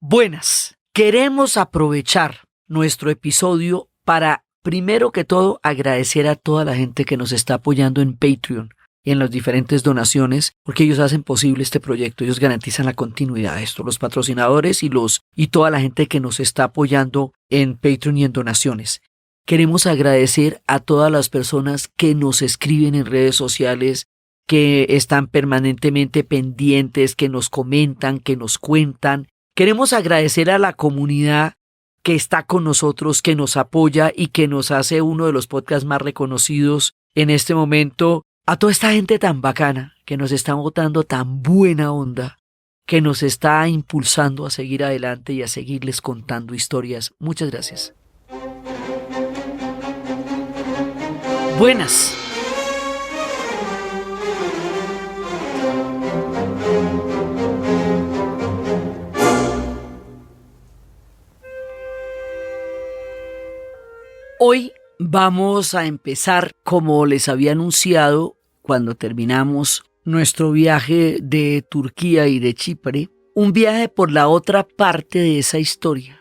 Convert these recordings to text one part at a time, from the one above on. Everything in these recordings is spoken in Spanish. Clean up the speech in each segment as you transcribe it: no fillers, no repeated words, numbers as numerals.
Buenas, queremos aprovechar nuestro episodio para, primero que todo, agradecer a toda la gente que nos está apoyando en Patreon y en las diferentes donaciones, porque ellos hacen posible este proyecto, ellos garantizan la continuidad de esto, los patrocinadores y toda la gente que nos está apoyando en Patreon y en donaciones. Queremos agradecer a todas las personas que nos escriben en redes sociales, que están permanentemente pendientes, que nos comentan, que nos cuentan. Queremos agradecer a la comunidad que está con nosotros, que nos apoya y que nos hace uno de los podcasts más reconocidos en este momento. A toda esta gente tan bacana, que nos está botando tan buena onda, que nos está impulsando a seguir adelante y a seguirles contando historias. Muchas gracias. Buenas. Hoy vamos a empezar, como les había anunciado cuando terminamos nuestro viaje de Turquía y de Chipre, un viaje por la otra parte de esa historia.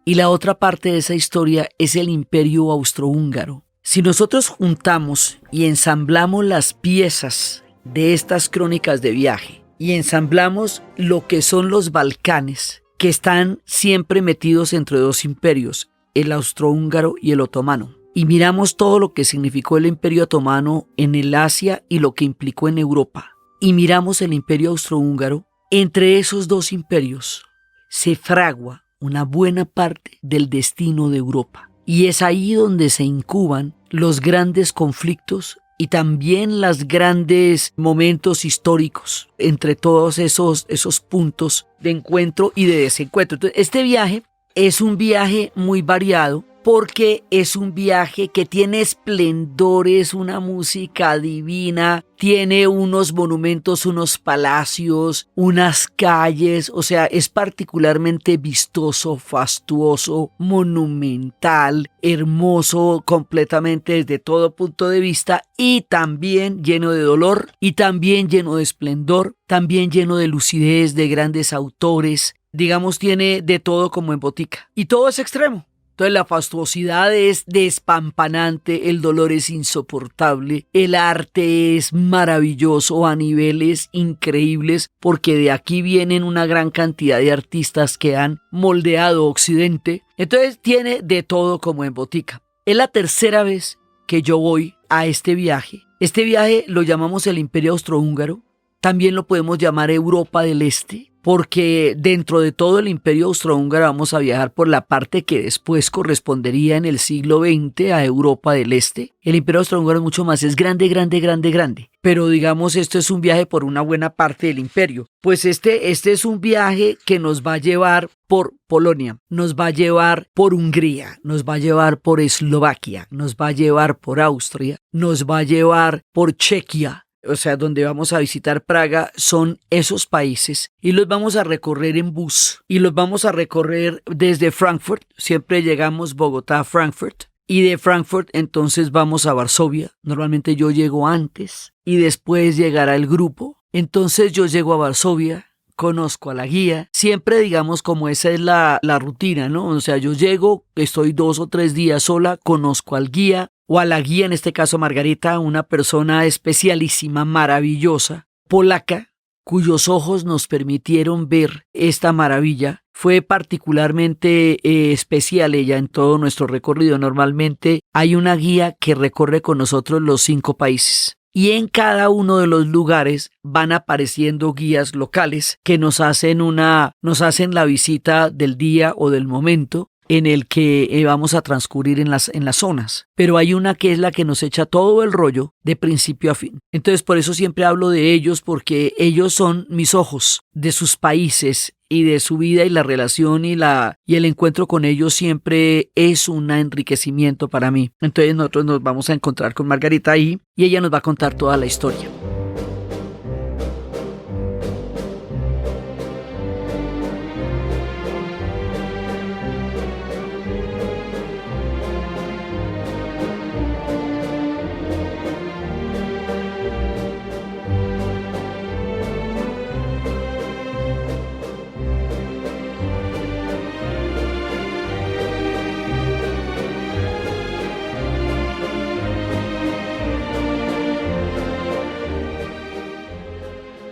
Y la otra parte de esa historia es el Imperio Austrohúngaro. Si nosotros juntamos y ensamblamos las piezas de estas crónicas de viaje y ensamblamos lo que son los Balcanes, que están siempre metidos entre dos imperios, el austrohúngaro y el otomano, y miramos todo lo que significó el Imperio Otomano en el Asia y lo que implicó en Europa, y miramos el Imperio Austrohúngaro, entre esos dos imperios se fragua una buena parte del destino de Europa. Y es ahí donde se incuban los grandes conflictos y también los grandes momentos históricos entre todos esos puntos de encuentro y de desencuentro. Entonces, este viaje es un viaje muy variado porque es un viaje que tiene esplendores, una música divina, tiene unos monumentos, unos palacios, unas calles, o sea, es particularmente vistoso, fastuoso, monumental, hermoso completamente desde todo punto de vista y también lleno de dolor y también lleno de esplendor, también lleno de lucidez, de grandes autores. Digamos, tiene de todo como en botica. Y todo es extremo. Entonces la fastuosidad es despampanante, el dolor es insoportable, el arte es maravilloso a niveles increíbles, porque de aquí vienen una gran cantidad de artistas que han moldeado Occidente. Entonces tiene de todo como en botica. Es la tercera vez que yo voy a este viaje. Este viaje lo llamamos el Imperio Austrohúngaro. También lo podemos llamar Europa del Este, porque dentro de todo el Imperio Austrohúngaro vamos a viajar por la parte que después correspondería en el siglo XX a Europa del Este. El Imperio Austrohúngaro es mucho más, es grande, pero digamos esto es un viaje por una buena parte del imperio. Pues este es un viaje que nos va a llevar por Polonia, nos va a llevar por Hungría, nos va a llevar por Eslovaquia, nos va a llevar por Austria, nos va a llevar por Chequia. O sea, donde vamos a visitar Praga, son esos países y los vamos a recorrer en bus y los vamos a recorrer desde Frankfurt, siempre llegamos Bogotá a Frankfurt y de Frankfurt entonces vamos a Varsovia, normalmente yo llego antes y después llegará el grupo, entonces yo llego a Varsovia, conozco a la guía, siempre digamos como esa es la rutina, ¿no? O sea, yo llego, estoy 2 o 3 días sola, conozco al guía, o a la guía, en este caso Margarita, una persona especialísima, maravillosa, polaca, cuyos ojos nos permitieron ver esta maravilla. Fue particularmente especial ella en todo nuestro recorrido. Normalmente hay una guía que recorre con nosotros los 5 países. Y en cada uno de los lugares van apareciendo guías locales que nos hacen la visita del día o del momento en el que vamos a transcurrir en las zonas. Pero hay una que es la que nos echa todo el rollo de principio a fin. Entonces por eso siempre hablo de ellos, porque ellos son mis ojos de sus países y de su vida, y la relación y el encuentro con ellos siempre es un enriquecimiento para mí. Entonces nosotros nos vamos a encontrar con Margarita ahí y ella nos va a contar toda la historia.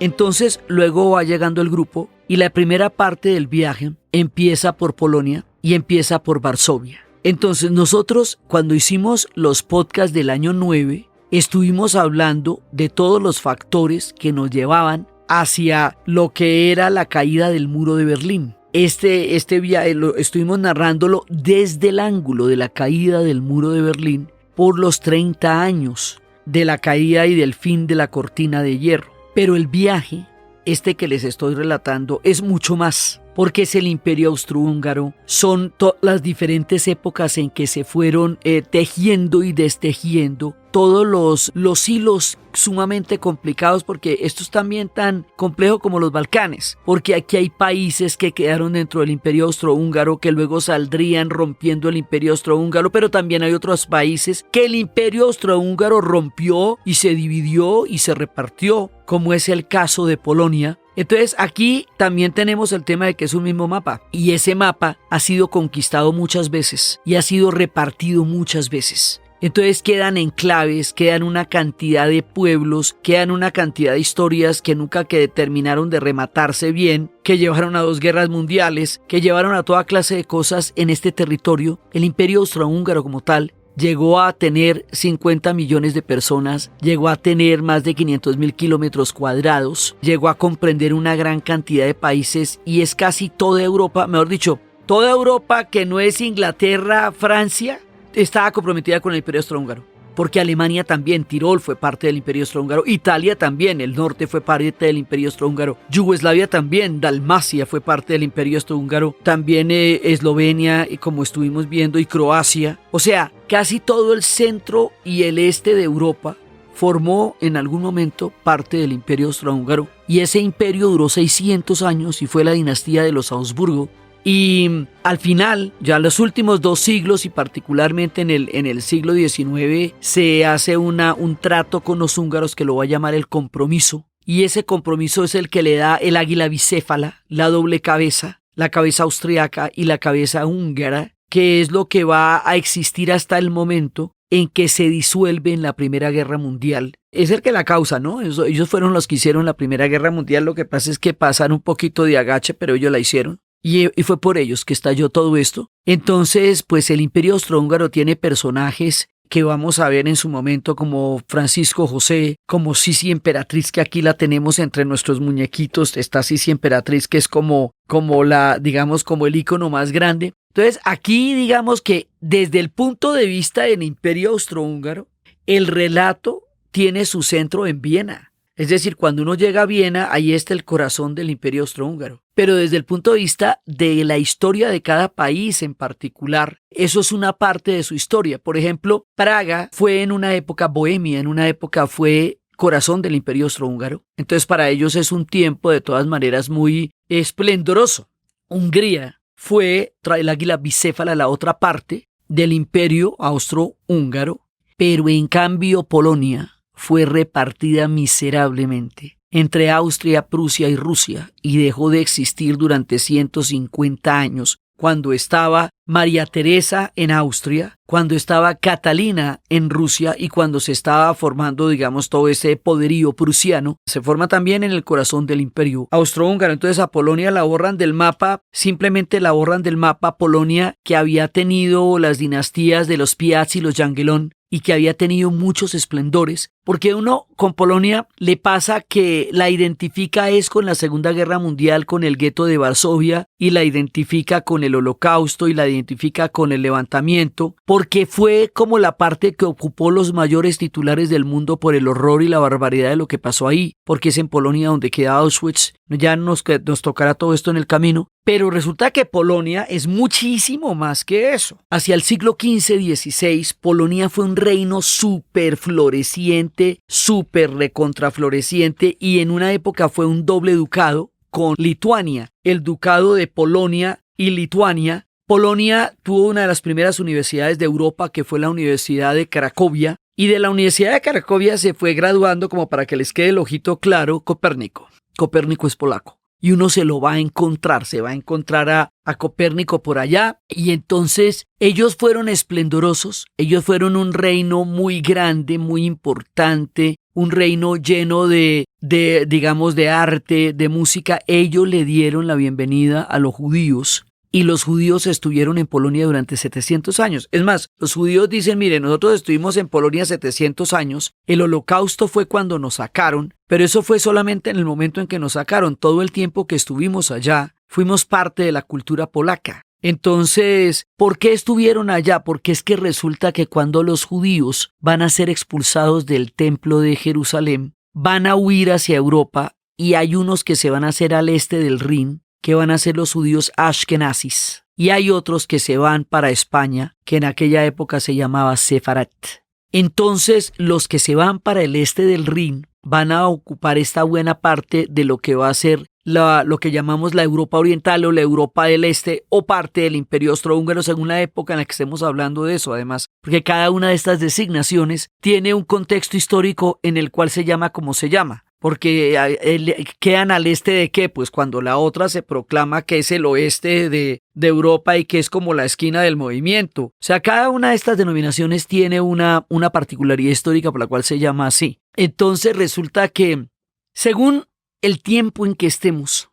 Entonces luego va llegando el grupo y la primera parte del viaje empieza por Polonia y empieza por Varsovia. Entonces nosotros cuando hicimos los podcasts del año 9 estuvimos hablando de todos los factores que nos llevaban hacia lo que era la caída del muro de Berlín. Este viaje estuvimos narrándolo desde el ángulo de la caída del muro de Berlín por los 30 años de la caída y del fin de la cortina de hierro. Pero el viaje, que les estoy relatando, es mucho más, porque es el Imperio Austrohúngaro, son las diferentes épocas en que se fueron tejiendo y destejiendo todos los hilos sumamente complicados, porque esto es también tan complejo como los Balcanes, porque aquí hay países que quedaron dentro del Imperio Austrohúngaro que luego saldrían rompiendo el Imperio Austrohúngaro, pero también hay otros países que el Imperio Austrohúngaro rompió y se dividió y se repartió, como es el caso de Polonia. Entonces aquí también tenemos el tema de que es un mismo mapa, y ese mapa ha sido conquistado muchas veces y ha sido repartido muchas veces. Entonces quedan enclaves, quedan una cantidad de pueblos, quedan una cantidad de historias que nunca terminaron de rematarse bien, que llevaron a 2 guerras mundiales, que llevaron a toda clase de cosas en este territorio. El Imperio Austrohúngaro como tal llegó a tener 50 millones de personas, llegó a tener más de 500.000 kilómetros cuadrados, llegó a comprender una gran cantidad de países y es casi toda Europa, mejor dicho, toda Europa que no es Inglaterra, Francia, estaba comprometida con el Imperio Austrohúngaro, porque Alemania también, Tirol fue parte del Imperio Austrohúngaro, Italia también, el norte fue parte del Imperio Austrohúngaro, Yugoslavia también, Dalmacia fue parte del Imperio Austrohúngaro, también Eslovenia, como estuvimos viendo, y Croacia. O sea, casi todo el centro y el este de Europa formó en algún momento parte del Imperio Austrohúngaro, y ese imperio duró 600 años y fue la dinastía de los Habsburgo. Y al final, ya en los últimos 2 siglos y particularmente en el siglo XIX, se hace un trato con los húngaros que lo va a llamar el compromiso. Y ese compromiso es el que le da el águila bicéfala, la doble cabeza, la cabeza austriaca y la cabeza húngara, que es lo que va a existir hasta el momento en que se disuelve en la Primera Guerra Mundial. Es el que la causa, ¿no? Ellos fueron los que hicieron la Primera Guerra Mundial, lo que pasa es que pasaron un poquito de agache, pero ellos la hicieron. Y fue por ellos que estalló todo esto. Entonces, pues el Imperio Austrohúngaro tiene personajes que vamos a ver en su momento como Francisco José, como Sisi Emperatriz, que aquí la tenemos entre nuestros muñequitos. Está Sisi Emperatriz, que es como el ícono más grande. Entonces, aquí digamos que desde el punto de vista del Imperio Austrohúngaro, el relato tiene su centro en Viena. Es decir, cuando uno llega a Viena, ahí está el corazón del Imperio Austrohúngaro. Pero desde el punto de vista de la historia de cada país en particular, eso es una parte de su historia. Por ejemplo, Praga fue en una época bohemia, en una época fue corazón del Imperio Austrohúngaro. Entonces para ellos es un tiempo de todas maneras muy esplendoroso. Hungría fue el águila bicéfala, la otra parte del Imperio Austrohúngaro, pero en cambio Polonia fue repartida miserablemente entre Austria, Prusia y Rusia y dejó de existir durante 150 años, cuando estaba María Teresa en Austria, cuando estaba Catalina en Rusia y cuando se estaba formando, digamos, todo ese poderío prusiano, se forma también en el corazón del Imperio Austrohúngaro. Entonces a Polonia la borran del mapa, simplemente la borran del mapa. Polonia, que había tenido las dinastías de los Piast y los Jagiellón, y que había tenido muchos esplendores, porque uno con Polonia le pasa que la identifica es con la Segunda Guerra Mundial, con el gueto de Varsovia, y la identifica con el Holocausto y la identifica con el levantamiento, porque fue como la parte que ocupó los mayores titulares del mundo por el horror y la barbaridad de lo que pasó ahí, porque es en Polonia donde queda Auschwitz. Ya nos tocará todo esto en el camino. Pero resulta que Polonia es muchísimo más que eso. Hacia el siglo XV-XVI, Polonia fue un reino súper floreciente, súper recontrafloreciente, y en una época fue un doble ducado con Lituania, el ducado de Polonia y Lituania. Polonia tuvo una de las primeras universidades de Europa, que fue la Universidad de Cracovia, y de la Universidad de Cracovia se fue graduando, como para que les quede el ojito claro, Copérnico. Copérnico es polaco. Y uno se lo va a encontrar, se va a encontrar a Copérnico por allá. Y entonces ellos fueron esplendorosos, ellos fueron un reino muy grande, muy importante, un reino lleno digamos, de arte, de música. Ellos le dieron la bienvenida a los judíos. Y los judíos estuvieron en Polonia durante 700 años. Es más, los judíos dicen, mire, nosotros estuvimos en Polonia 700 años, el holocausto fue cuando nos sacaron, pero eso fue solamente en el momento en que nos sacaron. Todo el tiempo que estuvimos allá, fuimos parte de la cultura polaca. Entonces, ¿por qué estuvieron allá? Porque es que resulta que cuando los judíos van a ser expulsados del templo de Jerusalén, van a huir hacia Europa y hay unos que se van a hacer al este del Rin, que van a ser los judíos ashkenazis, y hay otros que se van para España, que en aquella época se llamaba Sefarat. Entonces, los que se van para el este del Rin van a ocupar esta buena parte de lo que va a ser lo que llamamos la Europa Oriental o la Europa del Este o parte del Imperio Austrohúngaro según la época en la que estemos hablando de eso, además, porque cada una de estas designaciones tiene un contexto histórico en el cual se llama como se llama. Porque quedan al este de qué, pues cuando la otra se proclama que es el oeste de Europa y que es como la esquina del movimiento. O sea, cada una de estas denominaciones tiene una particularidad histórica por la cual se llama así. Entonces resulta que, según el tiempo en que estemos,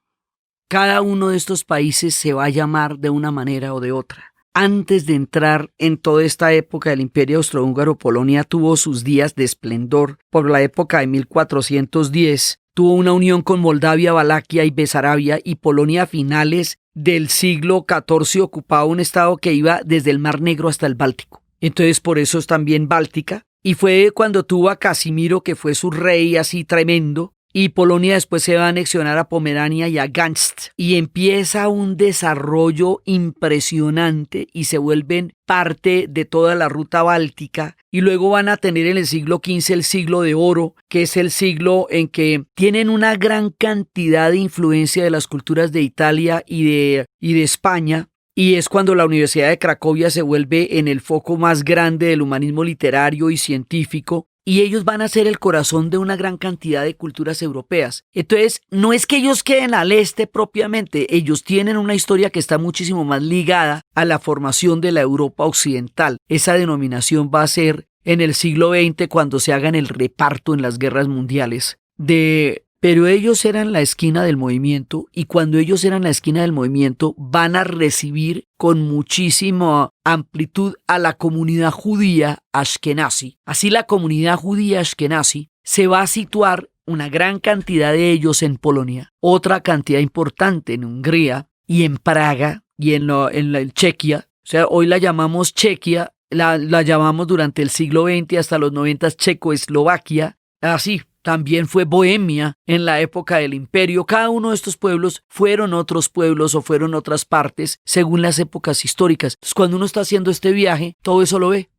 cada uno de estos países se va a llamar de una manera o de otra. Antes de entrar en toda esta época del Imperio Austrohúngaro, Polonia tuvo sus días de esplendor. Por la época de 1410, tuvo una unión con Moldavia, Valaquia y Besarabia, y Polonia a finales del siglo XIV ocupaba un estado que iba desde el Mar Negro hasta el Báltico. Entonces por eso es también Báltica. Y fue cuando tuvo a Casimiro, que fue su rey así tremendo, y Polonia después se va a anexionar a Pomerania y a Gdańsk y empieza un desarrollo impresionante y se vuelven parte de toda la ruta báltica y luego van a tener en el siglo XV el siglo de oro, que es el siglo en que tienen una gran cantidad de influencia de las culturas de Italia y de España. Y es cuando la Universidad de Cracovia se vuelve en el foco más grande del humanismo literario y científico. Y ellos van a ser el corazón de una gran cantidad de culturas europeas. Entonces, no es que ellos queden al este propiamente, ellos tienen una historia que está muchísimo más ligada a la formación de la Europa occidental. Esa denominación va a ser en el siglo XX cuando se hagan el reparto en las guerras mundiales pero ellos eran la esquina del movimiento y cuando ellos eran la esquina del movimiento van a recibir con muchísima amplitud a la comunidad judía ashkenazi. Así la comunidad judía ashkenazi se va a situar una gran cantidad de ellos en Polonia, otra cantidad importante en Hungría y en Praga y en Chequia. O sea, hoy la llamamos Chequia, la llamamos durante el siglo XX hasta los 90 Checoslovaquia, así. También fue Bohemia en la época del imperio. Cada uno de estos pueblos fueron otros pueblos o fueron otras partes según las épocas históricas. Entonces, cuando uno está haciendo este viaje, todo eso lo ve.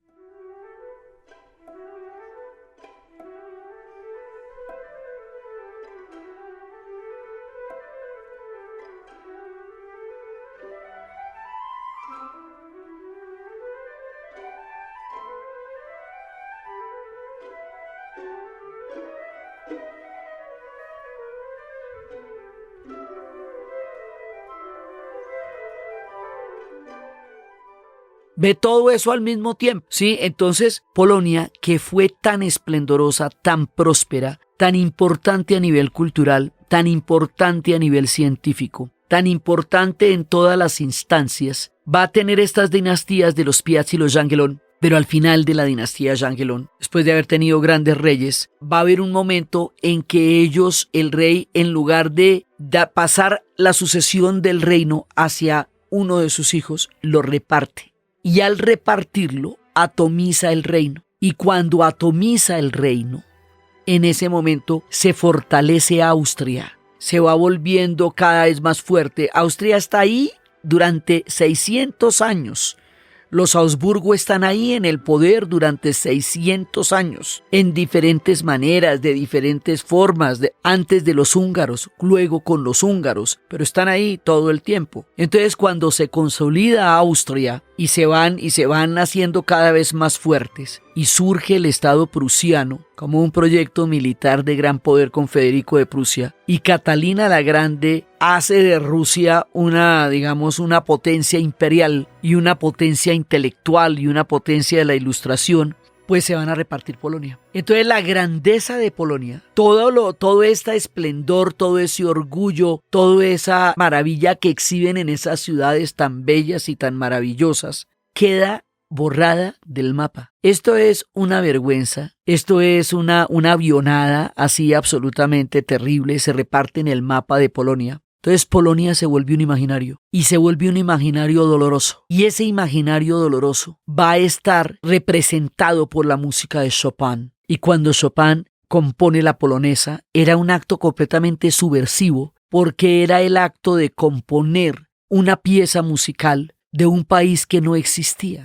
Ve todo eso al mismo tiempo, ¿sí? Entonces, Polonia, que fue tan esplendorosa, tan próspera, tan importante a nivel cultural, tan importante a nivel científico, tan importante en todas las instancias, va a tener estas dinastías de los Piast y los Jagellón, pero al final de la dinastía Jagellón, después de haber tenido grandes reyes, va a haber un momento en que ellos, el rey, en lugar de pasar la sucesión del reino hacia uno de sus hijos, lo reparte. Y al repartirlo, atomiza el reino. Y cuando atomiza el reino, en ese momento se fortalece Austria. Se va volviendo cada vez más fuerte. Austria está ahí durante 600 años. Los Habsburgo están ahí en el poder durante 600 años, en diferentes maneras, de diferentes formas, antes de los húngaros, luego con los húngaros, pero están ahí todo el tiempo. Entonces, cuando se consolida Austria y se van haciendo cada vez más fuertes, y surge el Estado prusiano como un proyecto militar de gran poder con Federico de Prusia, y Catalina la Grande hace de Rusia una potencia imperial y una potencia intelectual y una potencia de la Ilustración, pues se van a repartir Polonia. Entonces la grandeza de Polonia, todo este esplendor, todo ese orgullo, toda esa maravilla que exhiben en esas ciudades tan bellas y tan maravillosas, queda borrada del mapa. Esto es una vergüenza, esto es una avionada así absolutamente terrible, se reparte en el mapa de Polonia. Entonces Polonia se volvió un imaginario y se volvió un imaginario doloroso. Y ese imaginario doloroso va a estar representado por la música de Chopin. Y cuando Chopin compone la polonesa, era un acto completamente subversivo porque era el acto de componer una pieza musical de un país que no existía.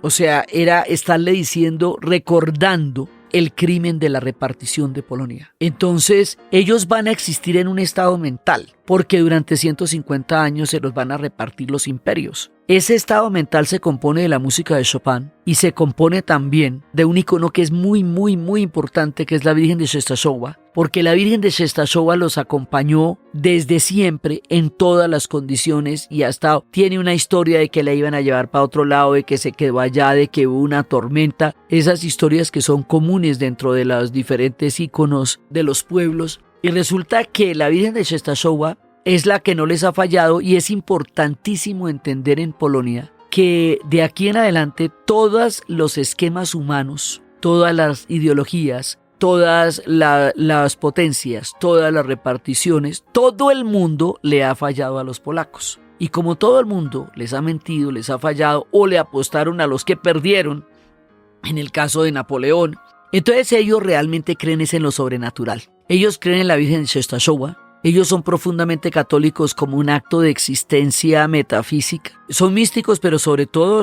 O sea, era estarle diciendo, recordando el crimen de la repartición de Polonia. Entonces, ellos van a existir en un estado mental, porque durante 150 años se los van a repartir los imperios. Ese estado mental se compone de la música de Chopin y se compone también de un icono que es muy, muy, muy importante, que es la Virgen de Czestochowa, porque la Virgen de Czestochowa los acompañó desde siempre en todas las condiciones y hasta tiene una historia de que la iban a llevar para otro lado, de que se quedó allá, de que hubo una tormenta, esas historias que son comunes dentro de los diferentes iconos de los pueblos. Y resulta que la Virgen de Czestochowa es la que no les ha fallado y es importantísimo entender en Polonia que de aquí en adelante todos los esquemas humanos, todas las ideologías, todas las potencias, todas las reparticiones, todo el mundo le ha fallado a los polacos. Y como todo el mundo les ha mentido, les ha fallado o le apostaron a los que perdieron, en el caso de Napoleón, entonces ellos realmente creen es en lo sobrenatural. Ellos creen en la Virgen de Czestochowa. Ellos son profundamente católicos como un acto de existencia metafísica. Son místicos, pero sobre todo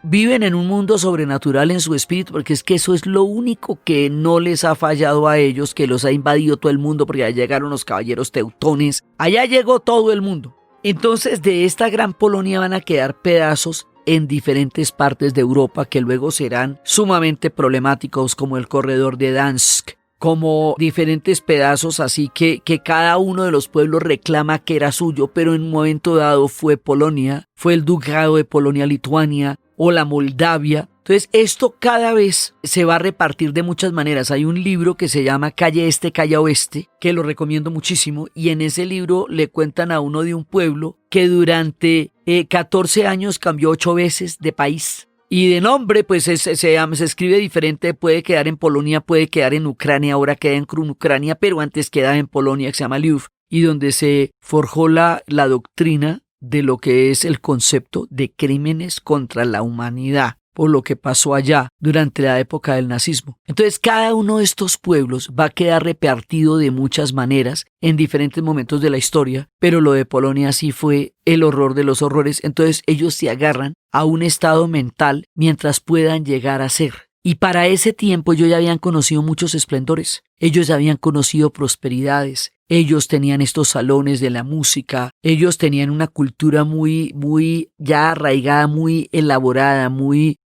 viven en un mundo sobrenatural en su espíritu, porque es que eso es lo único que no les ha fallado a ellos, que los ha invadido todo el mundo, porque allá llegaron los caballeros teutones, allá llegó todo el mundo. Entonces de esta gran Polonia van a quedar pedazos en diferentes partes de Europa que luego serán sumamente problemáticos, como el corredor de Danzig, como diferentes pedazos, así que cada uno de los pueblos reclama que era suyo, pero en un momento dado fue Polonia, fue el ducado de Polonia-Lituania o la Moldavia. Entonces esto cada vez se va a repartir de muchas maneras. Hay un libro que se llama Calle Este, Calle Oeste, que lo recomiendo muchísimo, y en ese libro le cuentan a uno de un pueblo que durante 14 años cambió 8 veces de país. Y de nombre, pues se escribe diferente, puede quedar en Polonia, puede quedar en Ucrania, ahora queda en Ucrania, pero antes queda en Polonia, que se llama Lviv, y donde se forjó la doctrina de lo que es el concepto de crímenes contra la humanidad, por lo que pasó allá durante la época del nazismo. Entonces cada uno de estos pueblos va a quedar repartido de muchas maneras en diferentes momentos de la historia, pero lo de Polonia sí fue el horror de los horrores. Entonces ellos se agarran a un estado mental mientras puedan llegar a ser. Y para ese tiempo ellos ya habían conocido muchos esplendores, ellos ya habían conocido prosperidades, ellos tenían estos salones de la música, ellos tenían una cultura muy ya arraigada, muy elaborada,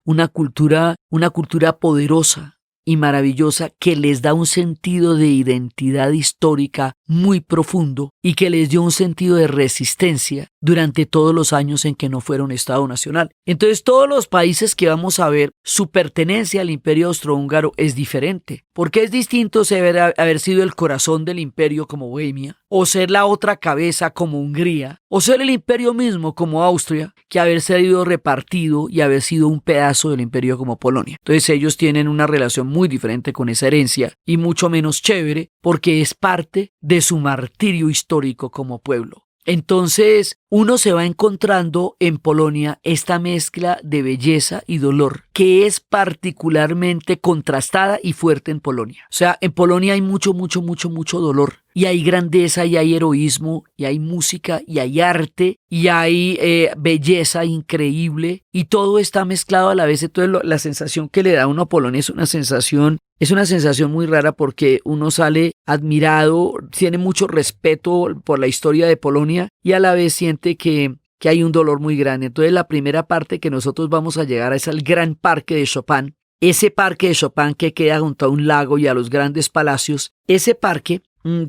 una cultura poderosa y maravillosa que les da un sentido de identidad histórica muy profundo y que les dio un sentido de resistencia durante todos los años en que no fueron Estado nacional. Entonces todos los países que vamos a ver, su pertenencia al Imperio Austrohúngaro es diferente, porque es distinto haber sido el corazón del imperio como Bohemia, o ser la otra cabeza como Hungría, o ser el imperio mismo como Austria, que haber sido repartido y haber sido un pedazo del imperio como Polonia. Entonces ellos tienen una relación muy diferente con esa herencia y mucho menos chévere porque es parte de su martirio histórico como pueblo. Entonces uno se va encontrando en Polonia esta mezcla de belleza y dolor que es particularmente contrastada y fuerte en Polonia. O sea, en Polonia hay mucho dolor y hay grandeza y hay heroísmo y hay música y hay arte y hay belleza increíble y todo está mezclado a la vez. Entonces la sensación que le da a uno a Polonia es una sensación muy rara porque uno sale admirado, tiene mucho respeto por la historia de Polonia y a la vez siente que que hay un dolor muy grande. Entonces la primera parte que nosotros vamos a llegar es al Gran Parque de Chopin. Ese parque de Chopin que queda junto a un lago y a los grandes palacios, ese parque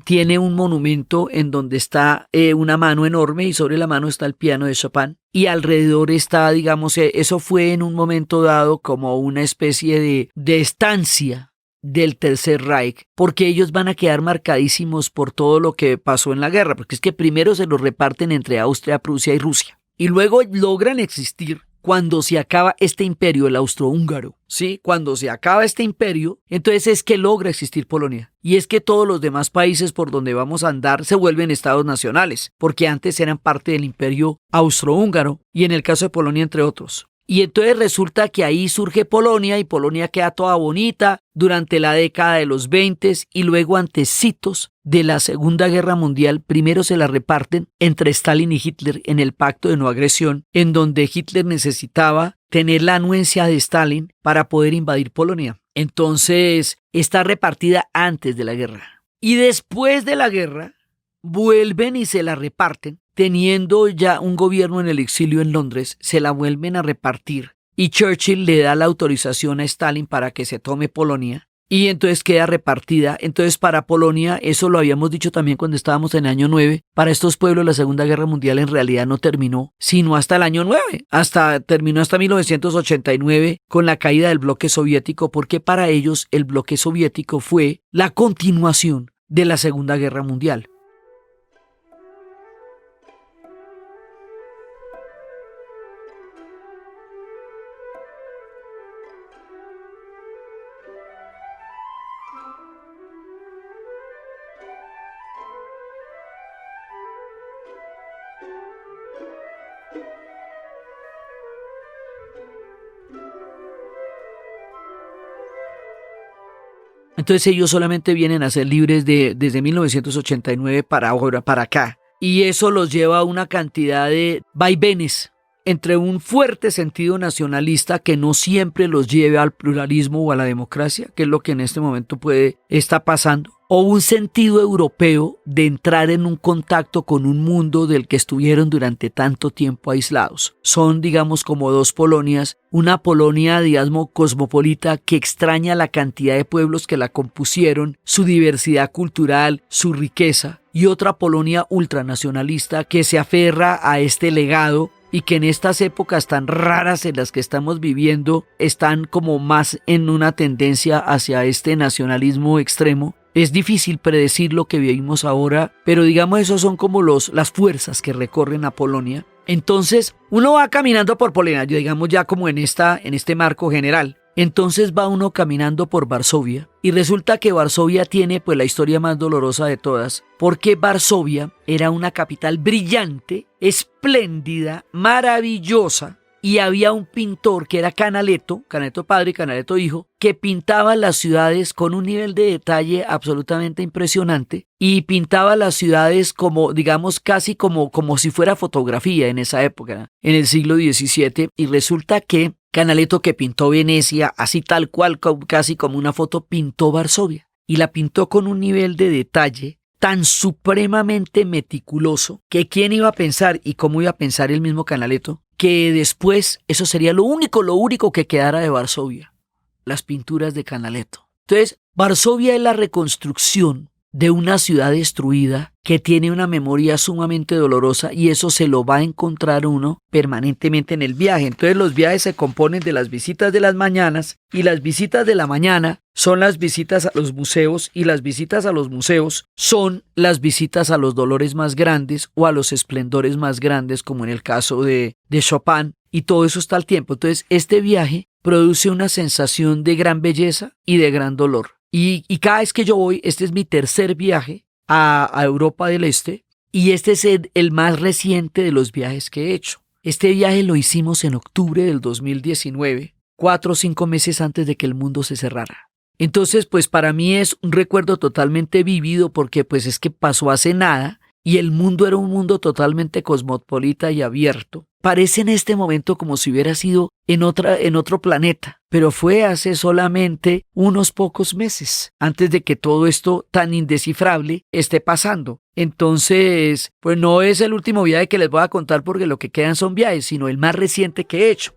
tiene un monumento en donde está una mano enorme y sobre la mano está el piano de Chopin y alrededor está, digamos, eso fue en un momento dado como una especie de estancia del Tercer Reich, porque ellos van a quedar marcadísimos por todo lo que pasó en la guerra, porque es que primero se los reparten entre Austria, Prusia y Rusia y luego logran existir. Cuando se acaba este imperio, el austrohúngaro, ¿sí? Cuando se acaba este imperio, entonces es que logra existir Polonia. Y es que todos los demás países por donde vamos a andar se vuelven estados nacionales, porque antes eran parte del imperio austrohúngaro y en el caso de Polonia, entre otros. Y entonces resulta que ahí surge Polonia y Polonia queda toda bonita durante la década de los 20 y luego antecitos de la Segunda Guerra Mundial, primero se la reparten entre Stalin y Hitler en el pacto de no agresión, en donde Hitler necesitaba tener la anuencia de Stalin para poder invadir Polonia. Entonces está repartida antes de la guerra. Y después de la guerra vuelven y se la reparten. Teniendo ya un gobierno en el exilio en Londres, se la vuelven a repartir y Churchill le da la autorización a Stalin para que se tome Polonia y entonces queda repartida. Entonces para Polonia, eso lo habíamos dicho también cuando estábamos en el año 9, para estos pueblos la Segunda Guerra Mundial en realidad no terminó sino hasta el año 9, terminó hasta 1989 con la caída del bloque soviético, porque para ellos el bloque soviético fue la continuación de la Segunda Guerra Mundial. Entonces ellos solamente vienen a ser libres desde 1989 para ahora, para acá. Y eso los lleva a una cantidad de vaivenes entre un fuerte sentido nacionalista que no siempre los lleve al pluralismo o a la democracia, que es lo que en este momento está pasando, o un sentido europeo de entrar en un contacto con un mundo del que estuvieron durante tanto tiempo aislados. Son, digamos, como dos Polonias, una Polonia, digamos, cosmopolita que extraña la cantidad de pueblos que la compusieron, su diversidad cultural, su riqueza, y otra Polonia ultranacionalista que se aferra a este legado y que en estas épocas tan raras en las que estamos viviendo están como más en una tendencia hacia este nacionalismo extremo. Es difícil predecir lo que vivimos ahora, pero digamos esos son como las fuerzas que recorren a Polonia. Entonces uno va caminando por Polonia, digamos ya como en este marco general. Entonces va uno caminando por Varsovia y resulta que Varsovia tiene pues la historia más dolorosa de todas, porque Varsovia era una capital brillante, espléndida, maravillosa, y había un pintor que era Canaletto padre y Canaletto hijo, que pintaba las ciudades con un nivel de detalle absolutamente impresionante y pintaba las ciudades como, digamos, casi como si fuera fotografía en esa época, en el siglo XVII, y resulta que Canaletto, que pintó Venecia así tal cual, casi como una foto, pintó Varsovia y la pintó con un nivel de detalle tan supremamente meticuloso que quién iba a pensar y cómo iba a pensar el mismo Canaletto que después eso sería lo único que quedara de Varsovia, las pinturas de Canaletto. Entonces, Varsovia es la reconstrucción de una ciudad destruida que tiene una memoria sumamente dolorosa y eso se lo va a encontrar uno permanentemente en el viaje. Entonces los viajes se componen de las visitas de las mañanas y las visitas de la mañana son las visitas a los museos y las visitas a los museos son las visitas a los dolores más grandes o a los esplendores más grandes, como en el caso de Chopin, y todo eso está al tiempo. Entonces este viaje produce una sensación de gran belleza y de gran dolor. Y cada vez que yo voy, este es mi tercer viaje a Europa del Este y este es el más reciente de los viajes que he hecho. Este viaje lo hicimos en octubre del 2019, 4 o 5 meses antes de que el mundo se cerrara. Entonces, pues para mí es un recuerdo totalmente vívido porque pues es que pasó hace nada y el mundo era un mundo totalmente cosmopolita y abierto. parece en este momento como si hubiera sido en otro planeta, pero fue hace solamente unos pocos meses, antes de que todo esto tan indescifrable esté pasando. Entonces, pues no es el último viaje que les voy a contar porque lo que quedan son viajes, sino el más reciente que he hecho.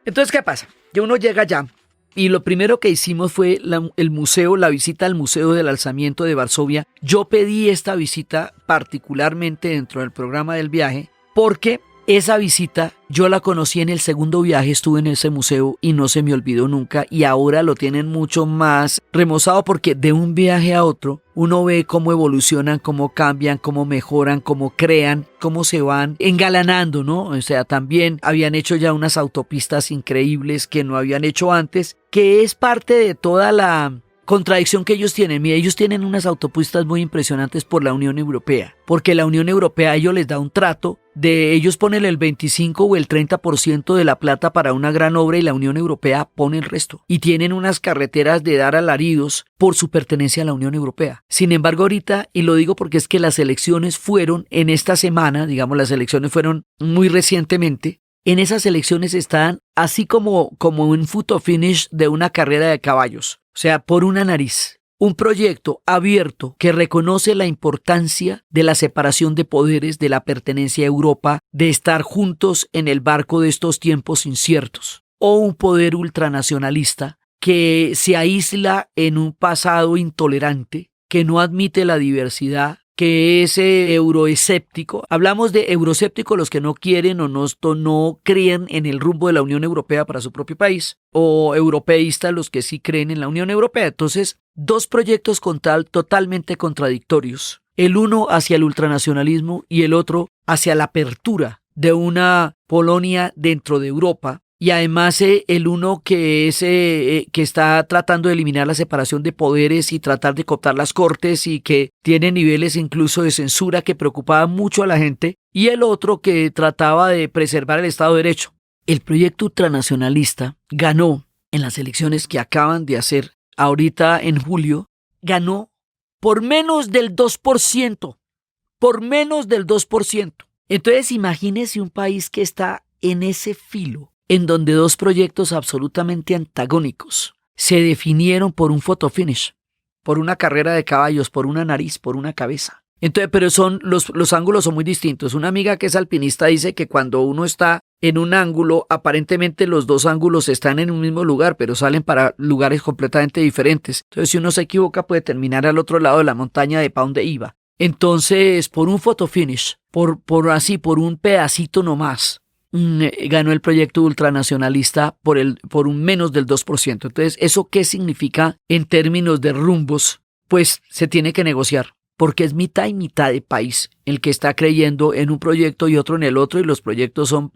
Entonces, ¿qué pasa? Que uno llega allá y lo primero que hicimos fue el museo, la visita al Museo del Alzamiento de Varsovia. Yo pedí esta visita particularmente dentro del programa del viaje porque esa visita yo la conocí en el segundo viaje, estuve en ese museo y no se me olvidó nunca, y ahora lo tienen mucho más remozado porque de un viaje a otro uno ve cómo evolucionan, cómo cambian, cómo mejoran, cómo crean, cómo se van engalanando, ¿no? O sea, también habían hecho ya unas autopistas increíbles que no habían hecho antes, que es parte de toda la contradicción que ellos tienen. Mira, ellos tienen unas autopistas muy impresionantes por la Unión Europea, porque la Unión Europea a ellos les da un trato de ellos ponen el 25 o el 30% de la plata para una gran obra y la Unión Europea pone el resto. Y tienen unas carreteras de dar alaridos por su pertenencia a la Unión Europea. Sin embargo, ahorita, y lo digo porque es que las elecciones fueron en esta semana, digamos, las elecciones fueron muy recientemente. En esas elecciones están así como un photo finish de una carrera de caballos. O sea, por una nariz. Un proyecto abierto que reconoce la importancia de la separación de poderes, de la pertenencia a Europa, de estar juntos en el barco de estos tiempos inciertos. O un poder ultranacionalista que se aísla en un pasado intolerante, que no admite la diversidad, que es euroescéptico. Hablamos de euroescépticos los que no quieren o no creen en el rumbo de la Unión Europea para su propio país, o europeístas los que sí creen en la Unión Europea. Entonces, dos proyectos totalmente contradictorios. El uno hacia el ultranacionalismo y el otro hacia la apertura de una Polonia dentro de Europa. Y además el uno que está tratando de eliminar la separación de poderes y tratar de cooptar las cortes y que tiene niveles incluso de censura que preocupaban mucho a la gente. Y el otro que trataba de preservar el Estado de Derecho. El proyecto ultranacionalista ganó en las elecciones que acaban de hacer ahorita en julio, ganó por menos del 2%. Por menos del 2%. Entonces imagínese un país que está en ese filo, en donde dos proyectos absolutamente antagónicos se definieron por un photo finish, por una carrera de caballos, por una nariz, por una cabeza. Entonces, pero los ángulos son muy distintos. Una amiga que es alpinista dice que cuando uno está en un ángulo, aparentemente los dos ángulos están en un mismo lugar, pero salen para lugares completamente diferentes. Entonces, si uno se equivoca, puede terminar al otro lado de la montaña de pa' donde iba. Entonces, por un photo finish, por un pedacito nomás, ganó el proyecto ultranacionalista por un menos del 2%. Entonces, ¿eso qué significa en términos de rumbos? Pues se tiene que negociar, porque es mitad y mitad de país el que está creyendo en un proyecto y otro en el otro, y los proyectos son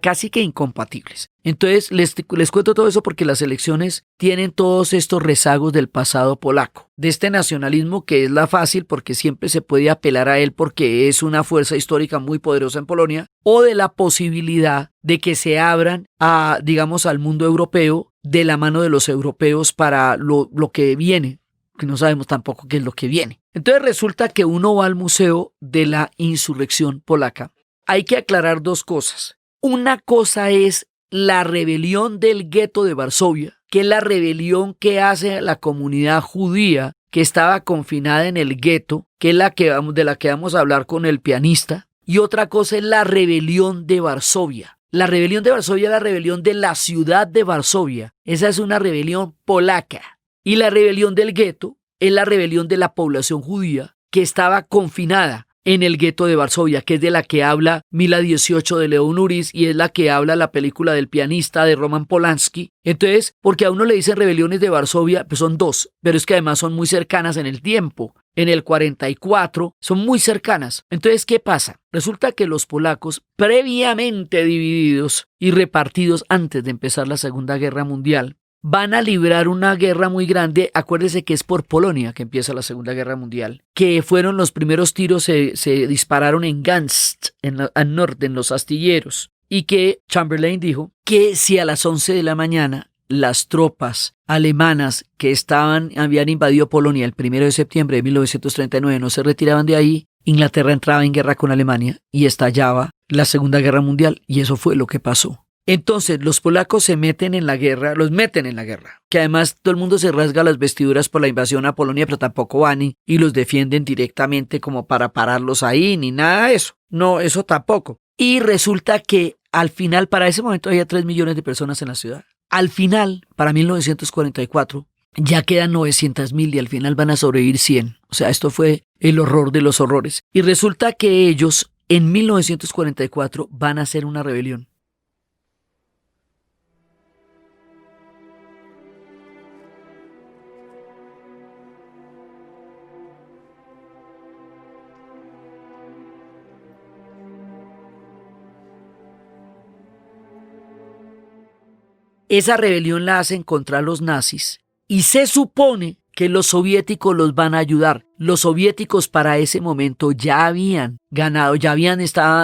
casi que incompatibles. Entonces, les cuento todo eso porque las elecciones tienen todos estos rezagos del pasado polaco, de este nacionalismo que es la fácil porque siempre se puede apelar a él porque es una fuerza histórica muy poderosa en Polonia, o de la posibilidad de que se abran al mundo europeo de la mano de los europeos para lo que viene, que no sabemos tampoco qué es lo que viene. Entonces resulta que uno va al Museo de la Insurrección Polaca. Hay que aclarar dos cosas. Una cosa es la rebelión del gueto de Varsovia, que es la rebelión que hace la comunidad judía que estaba confinada en el gueto, que es de la que vamos a hablar con el pianista. Y otra cosa es la rebelión de Varsovia. La rebelión de Varsovia es la rebelión de la ciudad de Varsovia. Esa es una rebelión polaca. Y la rebelión del gueto es la rebelión de la población judía que estaba confinada en el gueto de Varsovia, que es de la que habla Mila 18 de León Uris y es la que habla la película del pianista de Roman Polanski. Entonces, porque a uno le dicen rebeliones de Varsovia, pues son dos, pero es que además son muy cercanas en el tiempo. En el 44 son muy cercanas. Entonces, ¿qué pasa? Resulta que los polacos, previamente divididos y repartidos antes de empezar la Segunda Guerra Mundial, van a librar una guerra muy grande. Acuérdese que es por Polonia que empieza la Segunda Guerra Mundial, que fueron los primeros tiros, se dispararon en Gdańsk, al norte, en los astilleros, y que Chamberlain dijo que si a las 11 de la mañana las tropas alemanas que habían invadido Polonia el 1 de septiembre de 1939 no se retiraban de ahí, Inglaterra entraba en guerra con Alemania y estallaba la Segunda Guerra Mundial, y eso fue lo que pasó. Entonces los polacos los meten en la guerra, que además todo el mundo se rasga las vestiduras por la invasión a Polonia, pero tampoco van y los defienden directamente como para pararlos ahí, ni nada de eso. No, eso tampoco. Y resulta que al final, para ese momento había 3 millones de personas en la ciudad. Al final, para 1944, ya quedan 900,000 y al final van a sobrevivir 100. O sea, esto fue el horror de los horrores. Y resulta que ellos en 1944 van a hacer una rebelión. Esa rebelión la hacen contra los nazis y se supone que los soviéticos los van a ayudar. Los soviéticos para ese momento ya habían ganado,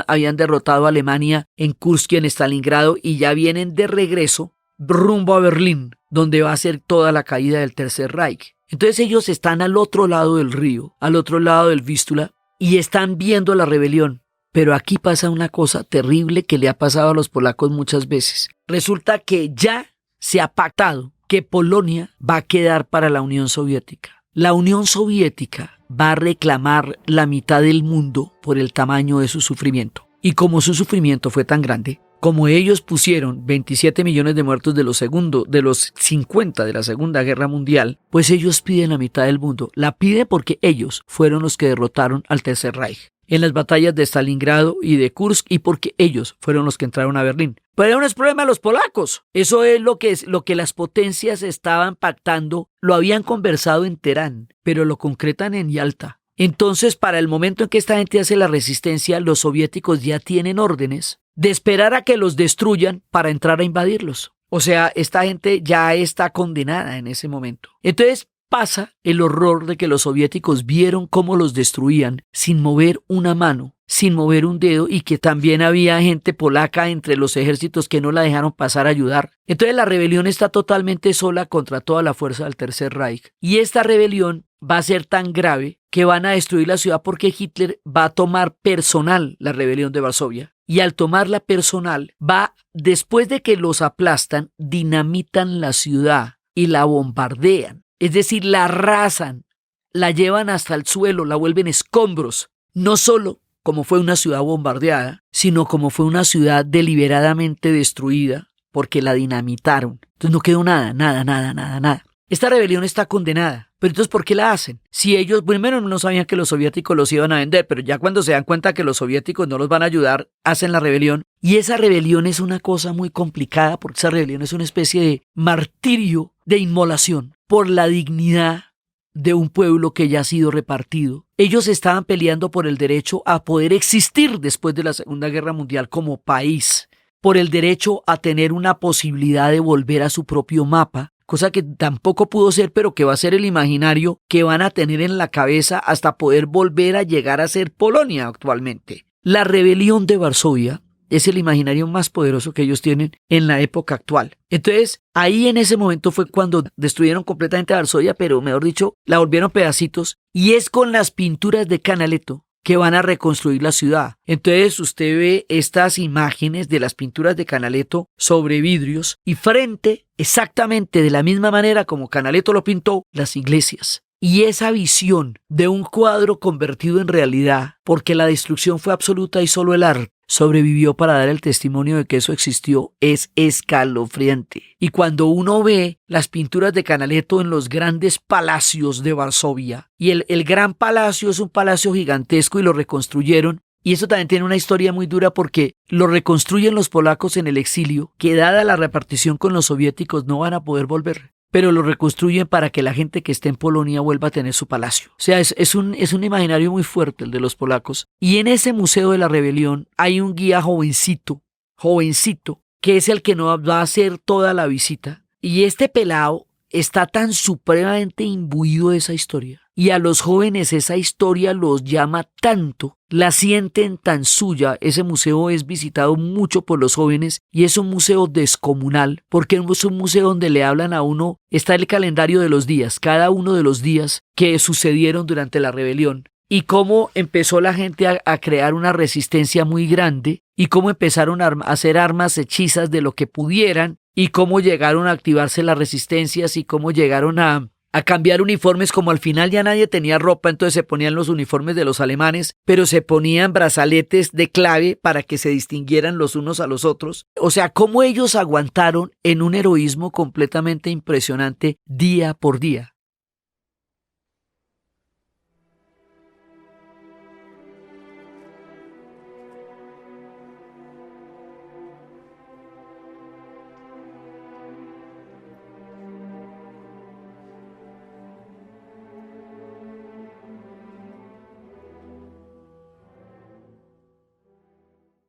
habían derrotado a Alemania en Kursk y en Stalingrado y ya vienen de regreso rumbo a Berlín, donde va a ser toda la caída del Tercer Reich. Entonces ellos están al otro lado del río, al otro lado del Vístula, y están viendo la rebelión. Pero aquí pasa una cosa terrible que le ha pasado a los polacos muchas veces. Resulta que ya se ha pactado que Polonia va a quedar para la Unión Soviética. La Unión Soviética va a reclamar la mitad del mundo por el tamaño de su sufrimiento. Y como su sufrimiento fue tan grande, como ellos pusieron 27 millones de muertos de los 50 de la Segunda Guerra Mundial, pues ellos piden la mitad del mundo. La piden porque ellos fueron los que derrotaron al Tercer Reich en las batallas de Stalingrado y de Kursk y porque ellos fueron los que entraron a Berlín. Pero no es problema de los polacos. Eso es lo que las potencias estaban pactando. Lo habían conversado en Teherán, pero lo concretan en Yalta. Entonces, para el momento en que esta gente hace la resistencia, los soviéticos ya tienen órdenes de esperar a que los destruyan para entrar a invadirlos. O sea, esta gente ya está condenada en ese momento. Entonces, pasa el horror de que los soviéticos vieron cómo los destruían sin mover una mano, sin mover un dedo, y que también había gente polaca entre los ejércitos que no la dejaron pasar a ayudar. Entonces la rebelión está totalmente sola contra toda la fuerza del Tercer Reich. Y esta rebelión va a ser tan grave que van a destruir la ciudad porque Hitler va a tomar personal la rebelión de Varsovia. Y al tomarla personal, después de que los aplastan, dinamitan la ciudad y la bombardean. Es decir, la arrasan, la llevan hasta el suelo, la vuelven escombros. No solo como fue una ciudad bombardeada, sino como fue una ciudad deliberadamente destruida porque la dinamitaron. Entonces no quedó nada. Esta rebelión está condenada. Pero entonces, ¿por qué la hacen? Si ellos, primero no sabían que los soviéticos los iban a vender, pero ya cuando se dan cuenta que los soviéticos no los van a ayudar, hacen la rebelión. Y esa rebelión es una cosa muy complicada porque esa rebelión es una especie de martirio, de inmolación por la dignidad de un pueblo que ya ha sido repartido. Ellos estaban peleando por el derecho a poder existir después de la Segunda Guerra Mundial como país, por el derecho a tener una posibilidad de volver a su propio mapa, cosa que tampoco pudo ser, pero que va a ser el imaginario que van a tener en la cabeza hasta poder volver a llegar a ser Polonia actualmente. La rebelión de Varsovia es el imaginario más poderoso que ellos tienen en la época actual. Entonces, ahí en ese momento fue cuando destruyeron completamente a Varsovia, pero mejor dicho, la volvieron pedacitos, y es con las pinturas de Canaletto que van a reconstruir la ciudad. Entonces usted ve estas imágenes de las pinturas de Canaletto sobre vidrios y frente, exactamente de la misma manera como Canaletto lo pintó, las iglesias. Y esa visión de un cuadro convertido en realidad, porque la destrucción fue absoluta y solo el arte sobrevivió para dar el testimonio de que eso existió, es escalofriante. Y cuando uno ve las pinturas de Canaletto en los grandes palacios de Varsovia, y el Gran Palacio es un palacio gigantesco y lo reconstruyeron, y eso también tiene una historia muy dura porque lo reconstruyen los polacos en el exilio, que dada la repartición con los soviéticos no van a poder volver, pero lo reconstruyen para que la gente que esté en Polonia vuelva a tener su palacio. O sea, es un imaginario muy fuerte el de los polacos. Y en ese Museo de la Rebelión hay un guía jovencito, que es el que nos va a hacer toda la visita. Y este pelado está tan supremamente imbuido de esa historia. Y a los jóvenes esa historia los llama tanto, la sienten tan suya. Ese museo es visitado mucho por los jóvenes y es un museo descomunal, porque es un museo donde le hablan a uno, está el calendario de los días, cada uno de los días que sucedieron durante la rebelión. Y cómo empezó la gente a crear una resistencia muy grande y cómo empezaron a hacer armas hechizas de lo que pudieran y cómo llegaron a activarse las resistencias y cómo llegaron a cambiar uniformes, como al final ya nadie tenía ropa, entonces se ponían los uniformes de los alemanes, pero se ponían brazaletes de clave para que se distinguieran los unos a los otros. O sea, cómo ellos aguantaron en un heroísmo completamente impresionante día por día.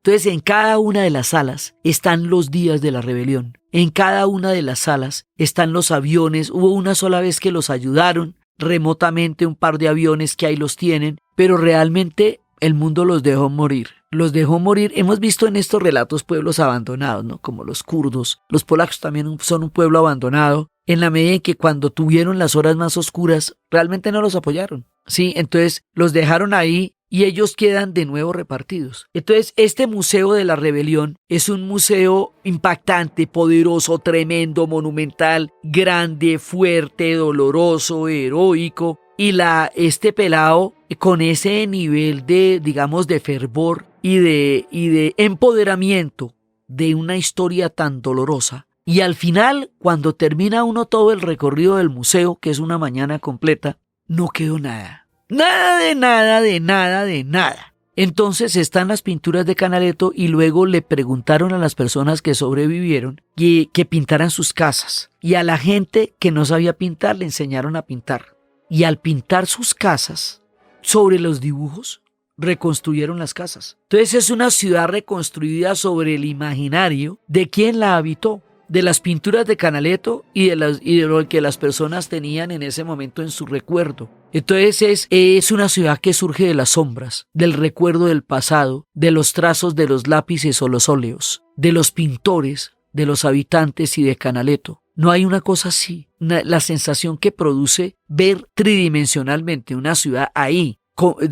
Entonces, en cada una de las salas están los días de la rebelión. En cada una de las salas están los aviones. Hubo una sola vez que los ayudaron remotamente, un par de aviones que ahí los tienen, pero realmente el mundo los dejó morir. Los dejó morir. Hemos visto en estos relatos pueblos abandonados, ¿no? Como los kurdos. Los polacos también son un pueblo abandonado, en la medida en que cuando tuvieron las horas más oscuras, realmente no los apoyaron. Sí, entonces los dejaron ahí y ellos quedan de nuevo repartidos. Entonces, este Museo de la Rebelión es un museo impactante, poderoso, tremendo, monumental, grande, fuerte, doloroso, heroico. Y este pelado, con ese nivel de, digamos, de fervor y de empoderamiento de una historia tan dolorosa. Y al final, cuando termina uno todo el recorrido del museo, que es una mañana completa, no quedó nada. Nada de nada, de nada, de nada. Entonces están las pinturas de Canaletto y luego le preguntaron a las personas que sobrevivieron que pintaran sus casas. Y a la gente que no sabía pintar le enseñaron a pintar. Y al pintar sus casas, sobre los dibujos, reconstruyeron las casas. Entonces es una ciudad reconstruida sobre el imaginario de quien la habitó, de las pinturas de Canaletto y de lo que las personas tenían en ese momento en su recuerdo. Entonces es una ciudad que surge de las sombras, del recuerdo del pasado, de los trazos de los lápices o los óleos, de los pintores, de los habitantes y de Canaletto. No hay una cosa así. La sensación que produce ver tridimensionalmente una ciudad ahí,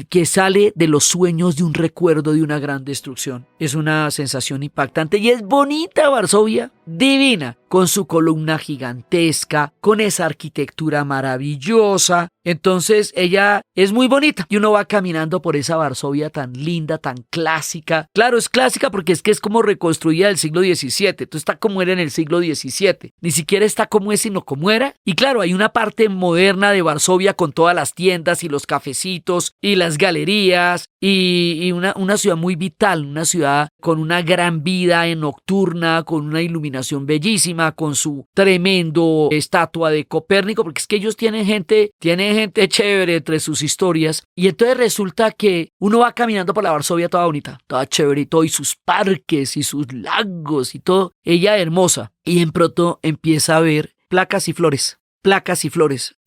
que sale de los sueños de un recuerdo de una gran destrucción. Es una sensación impactante y es bonita Varsovia, divina, con su columna gigantesca, con esa arquitectura maravillosa. Entonces ella es muy bonita y uno va caminando por esa Varsovia tan linda, tan clásica. Claro, es clásica porque es como reconstruida del siglo XVII. Entonces está como era en el siglo XVII. Ni siquiera está como es, sino como era. Y claro, hay una parte moderna de Varsovia con todas las tiendas y los cafecitos y las galerías y una ciudad muy vital, una ciudad con una gran vida nocturna, con una iluminación bellísima, con su tremendo estatua de Copérnico, porque es que ellos tienen gente chévere entre sus historias. Y entonces resulta que uno va caminando por la Varsovia toda bonita, toda chévere y todo, y sus parques y sus lagos y todo, ella hermosa. Y en pronto empieza a ver placas y flores.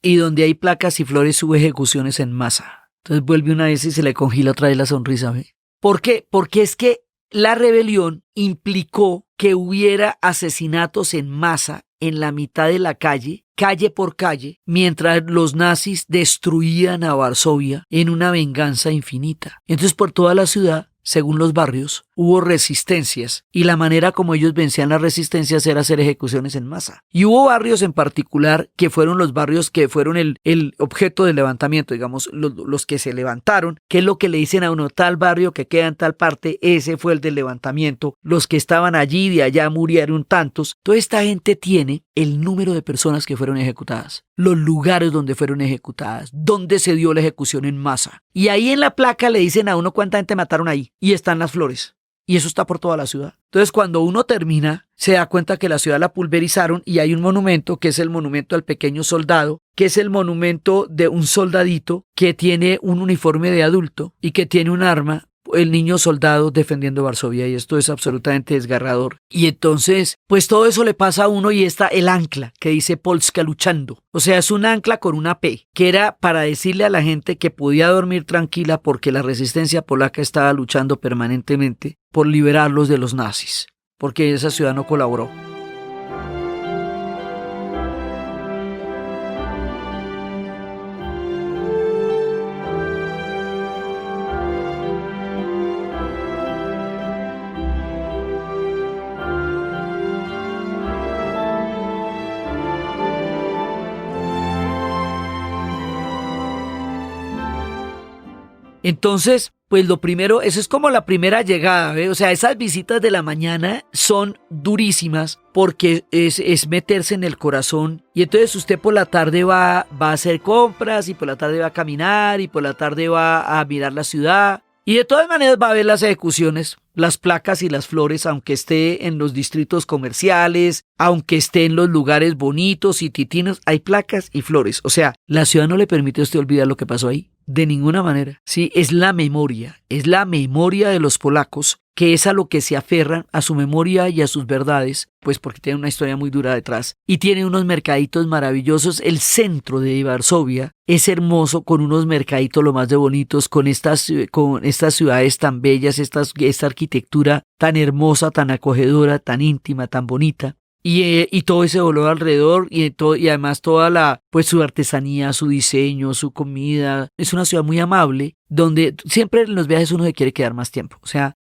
Y donde hay placas y flores hubo ejecuciones en masa. Entonces vuelve una vez y se le congela otra vez la sonrisa, ¿ve? ¿Por qué? Porque es que la rebelión implicó que hubiera asesinatos en masa en la mitad de la calle por calle, mientras los nazis destruían a Varsovia en una venganza infinita. Entonces por toda la ciudad según los barrios, hubo resistencias y la manera como ellos vencían las resistencias era hacer ejecuciones en masa. Y hubo barrios en particular que fueron los barrios que fueron el objeto del levantamiento, digamos, los que se levantaron, que es lo que le dicen a uno, tal barrio que queda en tal parte, ese fue el del levantamiento, los que estaban allí de allá murieron tantos. Toda esta gente tiene el número de personas que fueron ejecutadas, los lugares donde fueron ejecutadas, dónde se dio la ejecución en masa. Y ahí en la placa le dicen a uno cuánta gente mataron ahí. Y están las flores. Y eso está por toda la ciudad. Entonces, cuando uno termina, se da cuenta que la ciudad la pulverizaron y hay un monumento que es el monumento al pequeño soldado, que es el monumento de un soldadito que tiene un uniforme de adulto y que tiene un arma, el niño soldado defendiendo Varsovia, y esto es absolutamente desgarrador. Y entonces, pues todo eso le pasa a uno y está el ancla que dice Polska luchando. O sea, es un ancla con una P, que era para decirle a la gente que podía dormir tranquila porque la resistencia polaca estaba luchando permanentemente por liberarlos de los nazis, porque esa ciudad no colaboró. Entonces, pues lo primero, eso es como la primera llegada, ¿ve? O sea, esas visitas de la mañana son durísimas porque es meterse en el corazón y entonces usted por la tarde va a hacer compras y por la tarde va a caminar y por la tarde va a mirar la ciudad y de todas maneras va a ver las ejecuciones, las placas y las flores, aunque esté en los distritos comerciales, aunque esté en los lugares bonitos y titinos, hay placas y flores. O sea, la ciudad no le permite a usted olvidar lo que pasó ahí. De ninguna manera. Sí, es la memoria de los polacos, que es a lo que se aferran, a su memoria y a sus verdades, pues porque tiene una historia muy dura detrás. Y tiene unos mercaditos maravillosos. El centro de Varsovia es hermoso, con unos mercaditos lo más de bonitos, con estas ciudades tan bellas, esta arquitectura tan hermosa, tan acogedora, tan íntima, tan bonita. Y todo ese olor alrededor y además toda pues su artesanía, su diseño, su comida. Es una ciudad muy amable donde siempre en los viajes uno se quiere quedar más tiempo. O sea,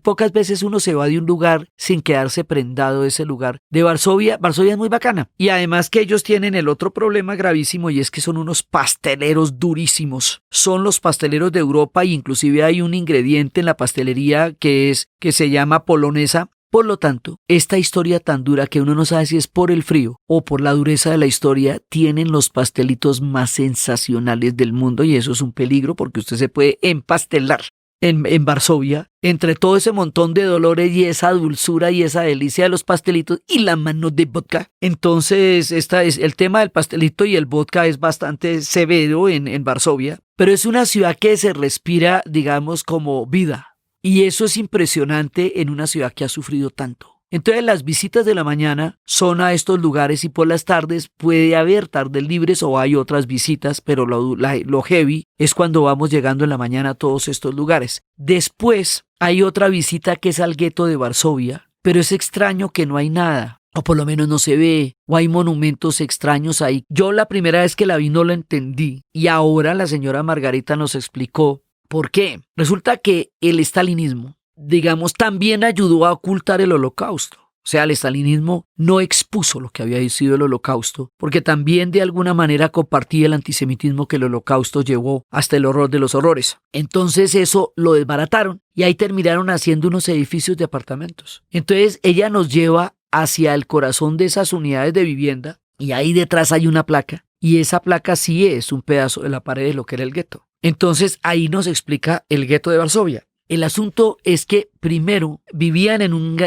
pocas veces uno se va de un lugar sin quedarse prendado de ese lugar. De Varsovia es muy bacana. Y además que ellos tienen el otro problema gravísimo y es que son unos pasteleros durísimos. Son los pasteleros de Europa e inclusive hay un ingrediente en la pastelería que se llama polonesa. Por lo tanto, esta historia tan dura que uno no sabe si es por el frío o por la dureza de la historia, tienen los pastelitos más sensacionales del mundo y eso es un peligro porque usted se puede empastelar en Varsovia entre todo ese montón de dolores y esa dulzura y esa delicia de los pastelitos y la mano de vodka. Entonces, el tema del pastelito y el vodka es bastante severo en Varsovia, pero es una ciudad que se respira, digamos, como vida. Y eso es impresionante en una ciudad que ha sufrido tanto. Entonces las visitas de la mañana son a estos lugares y por las tardes puede haber tardes libres o hay otras visitas, pero lo heavy es cuando vamos llegando en la mañana a todos estos lugares. Después hay otra visita que es al gueto de Varsovia, pero es extraño que no hay nada. O por lo menos no se ve, o hay monumentos extraños ahí. Yo la primera vez que la vi no la entendí y ahora la señora Margarita nos explicó. ¿Por qué? Resulta que el estalinismo, digamos, también ayudó a ocultar el holocausto. O sea, el estalinismo no expuso lo que había sido el holocausto, porque también de alguna manera compartía el antisemitismo que el holocausto llevó hasta el horror de los horrores. Entonces eso lo desbarataron y ahí terminaron haciendo unos edificios de apartamentos. Entonces ella nos lleva hacia el corazón de esas unidades de vivienda y ahí detrás hay una placa y esa placa sí es un pedazo de la pared de lo que era el gueto. Entonces ahí nos explica el gueto de Varsovia. El asunto es que primero vivían en un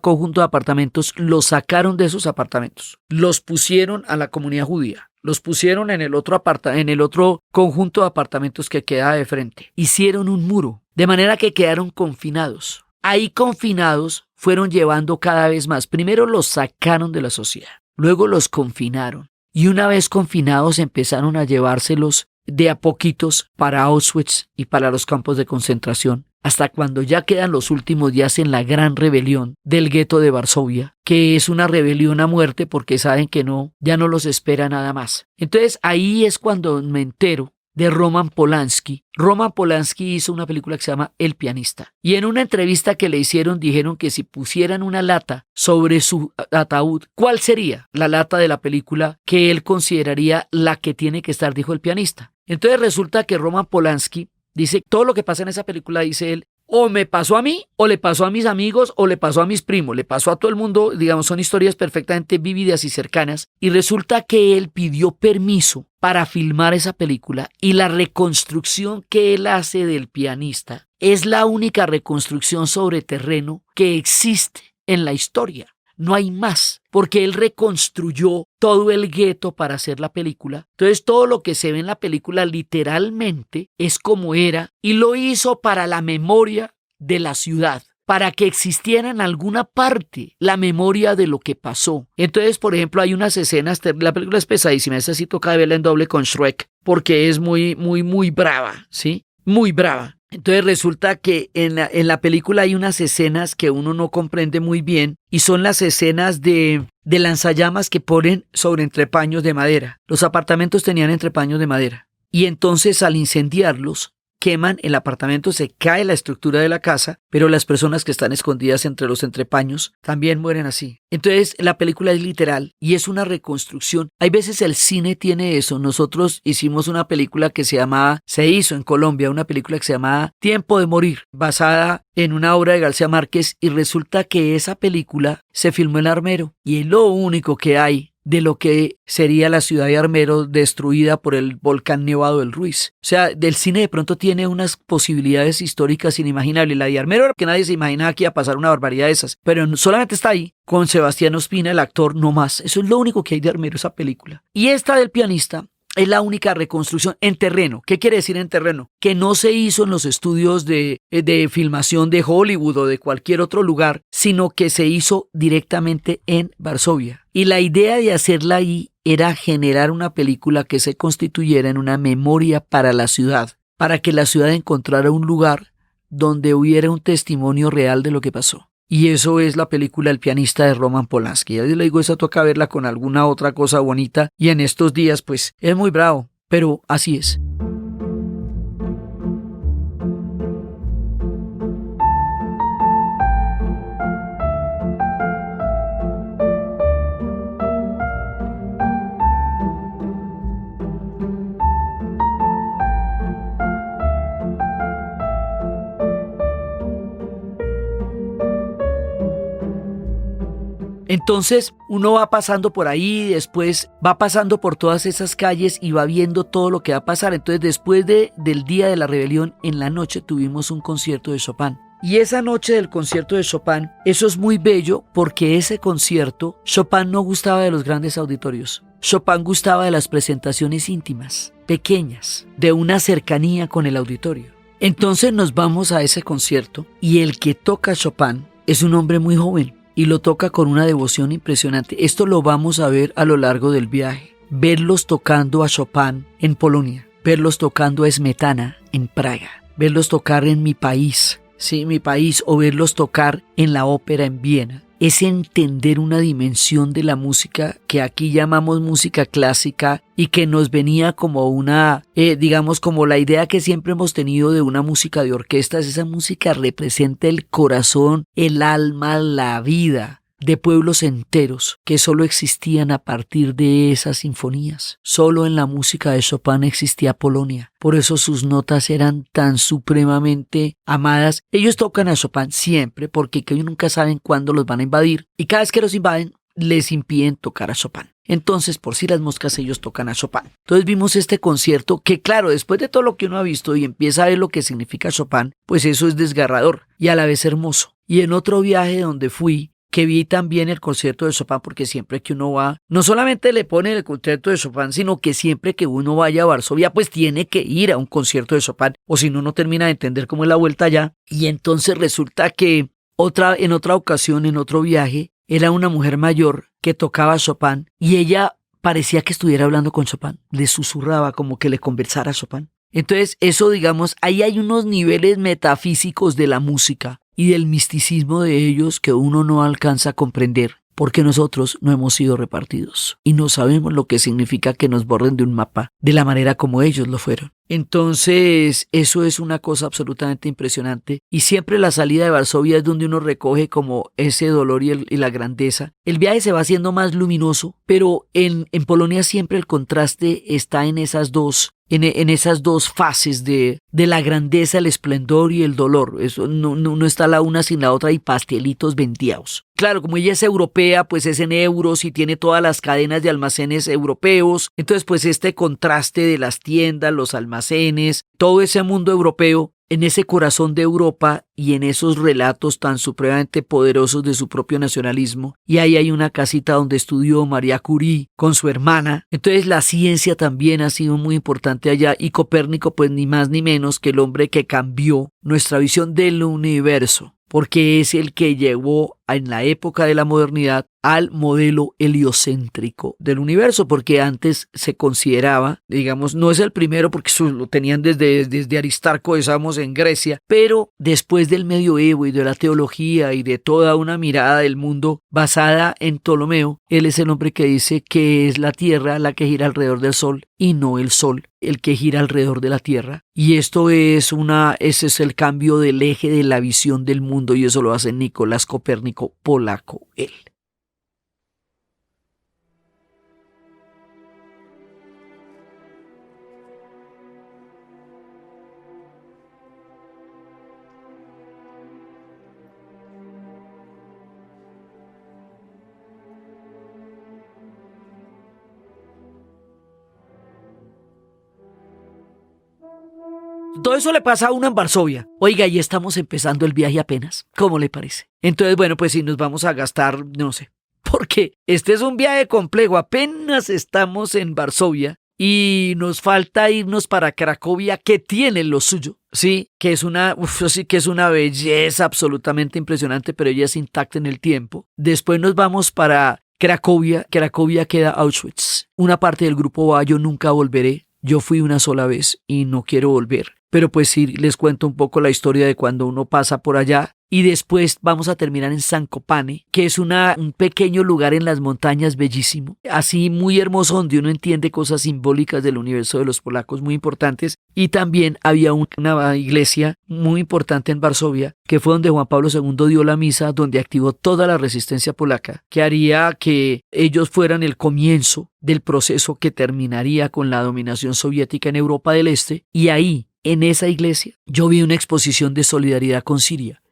conjunto de apartamentos, los sacaron de esos apartamentos, los pusieron a la comunidad judía, los pusieron en el otro conjunto de apartamentos que queda de frente. Hicieron un muro, de manera que quedaron confinados. Ahí confinados fueron llevando cada vez más. Primero los sacaron de la sociedad, luego los confinaron y una vez confinados empezaron a llevárselos de a poquitos para Auschwitz y para los campos de concentración, hasta cuando ya quedan los últimos días en la gran rebelión del gueto de Varsovia, que es una rebelión a muerte porque saben que ya no los espera nada más. Entonces ahí es cuando me entero de Roman Polanski. Roman Polanski hizo una película que se llama El pianista. Y en una entrevista que le hicieron dijeron que si pusieran una lata sobre su ataúd, ¿cuál sería la lata de la película que él consideraría la que tiene que estar? Dijo el pianista. Entonces resulta que Roman Polanski dice, todo lo que pasa en esa película, dice él, o me pasó a mí, o le pasó a mis amigos, o le pasó a mis primos, le pasó a todo el mundo, digamos, son historias perfectamente vividas y cercanas, y resulta que él pidió permiso para filmar esa película, y la reconstrucción que él hace del pianista es la única reconstrucción sobre terreno que existe en la historia. No hay más, porque él reconstruyó todo el gueto para hacer la película. Entonces todo lo que se ve en la película literalmente es como era y lo hizo para la memoria de la ciudad, para que existiera en alguna parte la memoria de lo que pasó. Entonces, por ejemplo, hay unas escenas, la película es pesadísima, esta sí toca verla en doble con Shrek, porque es muy brava, ¿sí? Muy brava. Entonces resulta que en la película hay unas escenas que uno no comprende muy bien y son las escenas de lanzallamas que ponen sobre entrepaños de madera. Los apartamentos tenían entrepaños de madera y entonces al incendiarlos queman el apartamento, se cae la estructura de la casa, pero las personas que están escondidas entre los entrepaños también mueren así. Entonces la película es literal y es una reconstrucción. Hay veces el cine tiene eso. Nosotros hicimos una película que se hizo en Colombia, una película que se llamaba Tiempo de Morir, basada en una obra de García Márquez, y resulta que esa película se filmó en Armero y es lo único que hay de lo que sería la ciudad de Armero destruida por el volcán Nevado del Ruiz. O sea, del cine de pronto tiene unas posibilidades históricas inimaginables. La de Armero, que nadie se imaginaba que iba a pasar una barbaridad de esas, pero solamente está ahí con Sebastián Ospina, el actor, no más. Eso es lo único que hay de Armero, esa película. Y esta del pianista es la única reconstrucción en terreno. ¿Qué quiere decir en terreno? Que no se hizo en los estudios de filmación de Hollywood o de cualquier otro lugar, sino que se hizo directamente en Varsovia. Y la idea de hacerla ahí era generar una película que se constituyera en una memoria para la ciudad, para que la ciudad encontrara un lugar donde hubiera un testimonio real de lo que pasó. Y eso es la película El pianista de Roman Polanski. Ya le digo, esa toca verla con alguna otra cosa bonita. Y en estos días, pues, es muy bravo, pero así es. Entonces uno va pasando por ahí, después va pasando por todas esas calles y va viendo todo lo que va a pasar. Entonces después del día de la rebelión, en la noche tuvimos un concierto de Chopin. Y esa noche del concierto de Chopin, eso es muy bello porque ese concierto, Chopin no gustaba de los grandes auditorios. Chopin gustaba de las presentaciones íntimas, pequeñas, de una cercanía con el auditorio. Entonces nos vamos a ese concierto y el que toca Chopin es un hombre muy joven. Y lo toca con una devoción impresionante. Esto lo vamos a ver a lo largo del viaje. Verlos tocando a Chopin en Polonia, verlos tocando a Smetana en Praga, verlos tocar en mi país, o verlos tocar en la ópera en Viena. Es entender una dimensión de la música que aquí llamamos música clásica y que nos venía como una, digamos, como la idea que siempre hemos tenido de una música de orquestas. Esa música representa el corazón, el alma, la vida de pueblos enteros que solo existían a partir de esas sinfonías. Solo en la música de Chopin existía Polonia. Por eso sus notas eran tan supremamente amadas. Ellos tocan a Chopin siempre porque ellos nunca saben cuándo los van a invadir. Y cada vez que los invaden, les impiden tocar a Chopin. Entonces, por si las moscas, ellos tocan a Chopin. Entonces vimos este concierto que, claro, después de todo lo que uno ha visto y empieza a ver lo que significa Chopin, pues eso es desgarrador y a la vez hermoso. Y en otro viaje donde fui, que vi también el concierto de Chopin, porque siempre que uno va, no solamente le ponen el concierto de Chopin, sino que siempre que uno vaya a Varsovia, pues tiene que ir a un concierto de Chopin, o si no, no termina de entender cómo es la vuelta allá. Y entonces resulta que en otra ocasión, en otro viaje, era una mujer mayor que tocaba Chopin y ella parecía que estuviera hablando con Chopin, le susurraba como que le conversara a Chopin. Entonces eso, digamos, ahí hay unos niveles metafísicos de la música y del misticismo de ellos que uno no alcanza a comprender. porque nosotros no hemos sido repartidos y no sabemos lo que significa que nos borren de un mapa de la manera como ellos lo fueron. Entonces, eso es una cosa absolutamente impresionante y siempre la salida de Varsovia es donde uno recoge como ese dolor y la grandeza. El viaje se va haciendo más luminoso, pero en Polonia siempre el contraste está en esas dos fases de la grandeza, el esplendor y el dolor. Eso no está la una sin la otra y pastelitos venteados. Claro, como ella es europea, pues es en euros y tiene todas las cadenas de almacenes europeos. Entonces, pues este contraste de las tiendas, los almacenes, todo ese mundo europeo, en ese corazón de Europa y en esos relatos tan supremamente poderosos de su propio nacionalismo. Y ahí hay una casita donde estudió María Curie con su hermana. Entonces la ciencia también ha sido muy importante allá y Copérnico pues ni más ni menos que el hombre que cambió nuestra visión del universo, porque es el que llevó en la época de la modernidad al modelo heliocéntrico del universo, porque antes se consideraba, digamos, no es el primero porque eso lo tenían desde Aristarco, estamos en Grecia, pero después del medioevo y de la teología y de toda una mirada del mundo basada en Ptolomeo, él es el hombre que dice que es la Tierra la que gira alrededor del Sol y no el Sol el que gira alrededor de la Tierra. Y ese es el cambio del eje de la visión del mundo y eso lo hace Nicolás Copérnico, polaco él. Todo eso le pasa a uno en Varsovia. Oiga, y estamos empezando el viaje apenas. ¿Cómo le parece? Entonces, bueno, pues si nos vamos a gastar, no sé, porque este es un viaje complejo. Apenas estamos en Varsovia y nos falta irnos para Cracovia, que tiene lo suyo. Sí, que es una belleza absolutamente impresionante, pero ella es intacta en el tiempo. Después nos vamos para Cracovia. Cracovia queda Auschwitz. Una parte del grupo va, yo nunca volveré. Yo fui una sola vez y no quiero volver. Pero pues sí, les cuento un poco la historia de cuando uno pasa por allá. Y después vamos a terminar en Zakopane, que es un pequeño lugar en las montañas bellísimo. Así muy hermoso, donde uno entiende cosas simbólicas del universo de los polacos muy importantes. Y también había una iglesia muy importante en Varsovia, que fue donde Juan Pablo II dio la misa, donde activó toda la resistencia polaca, que haría que ellos fueran el comienzo del proceso que terminaría con la dominación soviética en Europa del Este. Y ahí, en esa iglesia, yo vi una exposición de solidaridad con Siria,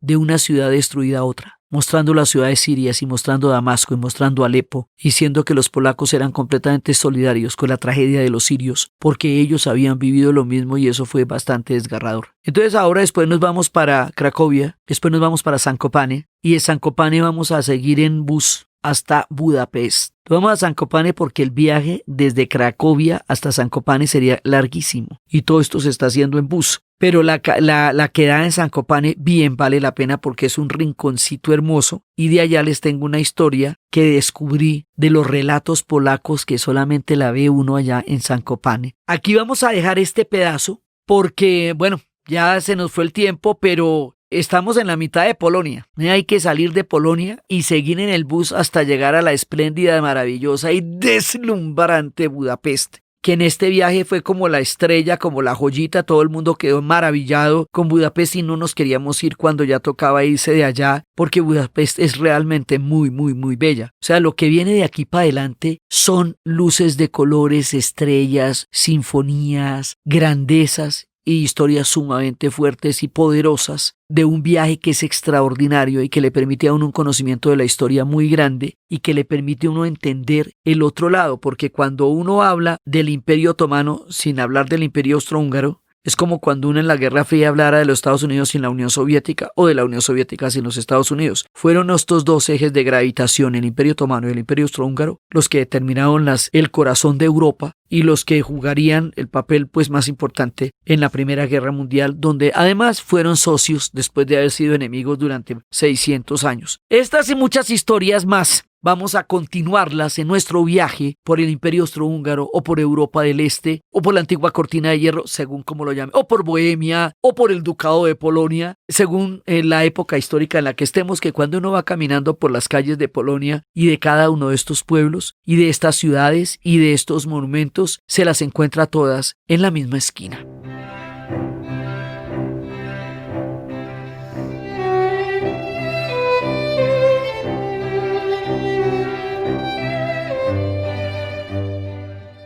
de una ciudad destruida a otra, mostrando las ciudades sirias y mostrando Damasco y mostrando Alepo, diciendo que los polacos eran completamente solidarios con la tragedia de los sirios, porque ellos habían vivido lo mismo y eso fue bastante desgarrador. Entonces ahora después nos vamos para Cracovia, después nos vamos para Zakopane, y de Zakopane vamos a seguir en bus hasta Budapest. Vamos a Zakopane porque el viaje desde Cracovia hasta Zakopane sería larguísimo y todo esto se está haciendo en bus. Pero la quedada en Zakopane bien vale la pena porque es un rinconcito hermoso y de allá les tengo una historia que descubrí de los relatos polacos que solamente la ve uno allá en Zakopane. Aquí vamos a dejar este pedazo porque, bueno, ya se nos fue el tiempo, pero estamos en la mitad de Polonia. Hay que salir de Polonia y seguir en el bus hasta llegar a la espléndida, maravillosa y deslumbrante Budapest, que en este viaje fue como la estrella, como la joyita. Todo el mundo quedó maravillado con Budapest y no nos queríamos ir cuando ya tocaba irse de allá, porque Budapest es realmente muy, muy, muy bella. O sea, lo que viene de aquí para adelante son luces de colores, estrellas, sinfonías, grandezas y historias sumamente fuertes y poderosas de un viaje que es extraordinario y que le permite a uno un conocimiento de la historia muy grande y que le permite a uno entender el otro lado, porque cuando uno habla del Imperio Otomano sin hablar del Imperio Austrohúngaro, es como cuando uno en la Guerra Fría hablara de los Estados Unidos sin la Unión Soviética o de la Unión Soviética sin los Estados Unidos. Fueron estos dos ejes de gravitación, el Imperio Otomano y el Imperio Austrohúngaro, los que determinaron el corazón de Europa y los que jugarían el papel pues más importante en la Primera Guerra Mundial, donde además fueron socios después de haber sido enemigos durante 600 años. Estas y muchas historias más vamos a continuarlas en nuestro viaje por el Imperio Austrohúngaro o por Europa del Este o por la antigua Cortina de Hierro, según como lo llame, o por Bohemia o por el Ducado de Polonia, según la época histórica en la que estemos, que cuando uno va caminando por las calles de Polonia y de cada uno de estos pueblos y de estas ciudades y de estos monumentos, se las encuentra todas en la misma esquina.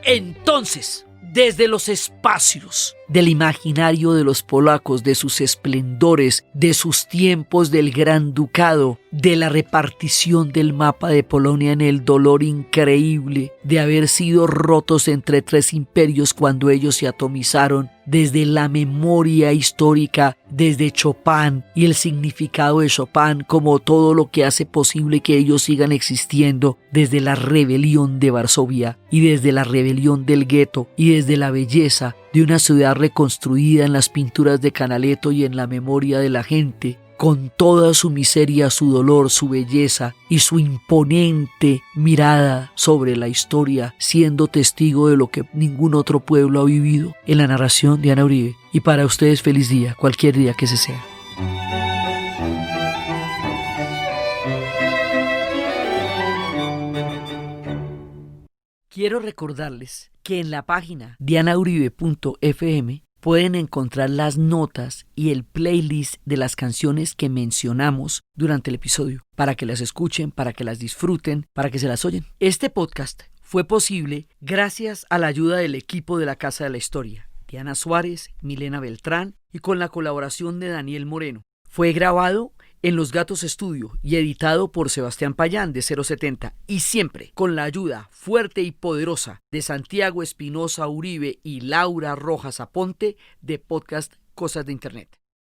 Entonces, desde los espacios del imaginario de los polacos, de sus esplendores, de sus tiempos del Gran Ducado, de la repartición del mapa de Polonia en el dolor increíble de haber sido rotos entre tres imperios cuando ellos se atomizaron, desde la memoria histórica, desde Chopin y el significado de Chopin como todo lo que hace posible que ellos sigan existiendo, desde la rebelión de Varsovia y desde la rebelión del gueto y desde la belleza de una ciudad reconstruida en las pinturas de Canaletto y en la memoria de la gente, con toda su miseria, su dolor, su belleza y su imponente mirada sobre la historia, siendo testigo de lo que ningún otro pueblo ha vivido, en la narración de Ana Uribe. Y para ustedes feliz día, cualquier día que se sea. Quiero recordarles que en la página dianauribe.fm pueden encontrar las notas y el playlist de las canciones que mencionamos durante el episodio, para que las escuchen, para que las disfruten, para que se las oyen. Este podcast fue posible gracias a la ayuda del equipo de la Casa de la Historia, Diana Suárez, Milena Beltrán y con la colaboración de Daniel Moreno. Fue grabado en Los Gatos Estudio y editado por Sebastián Payán de 070 y siempre con la ayuda fuerte y poderosa de Santiago Espinosa Uribe y Laura Rojas Aponte de Podcast Cosas de Internet.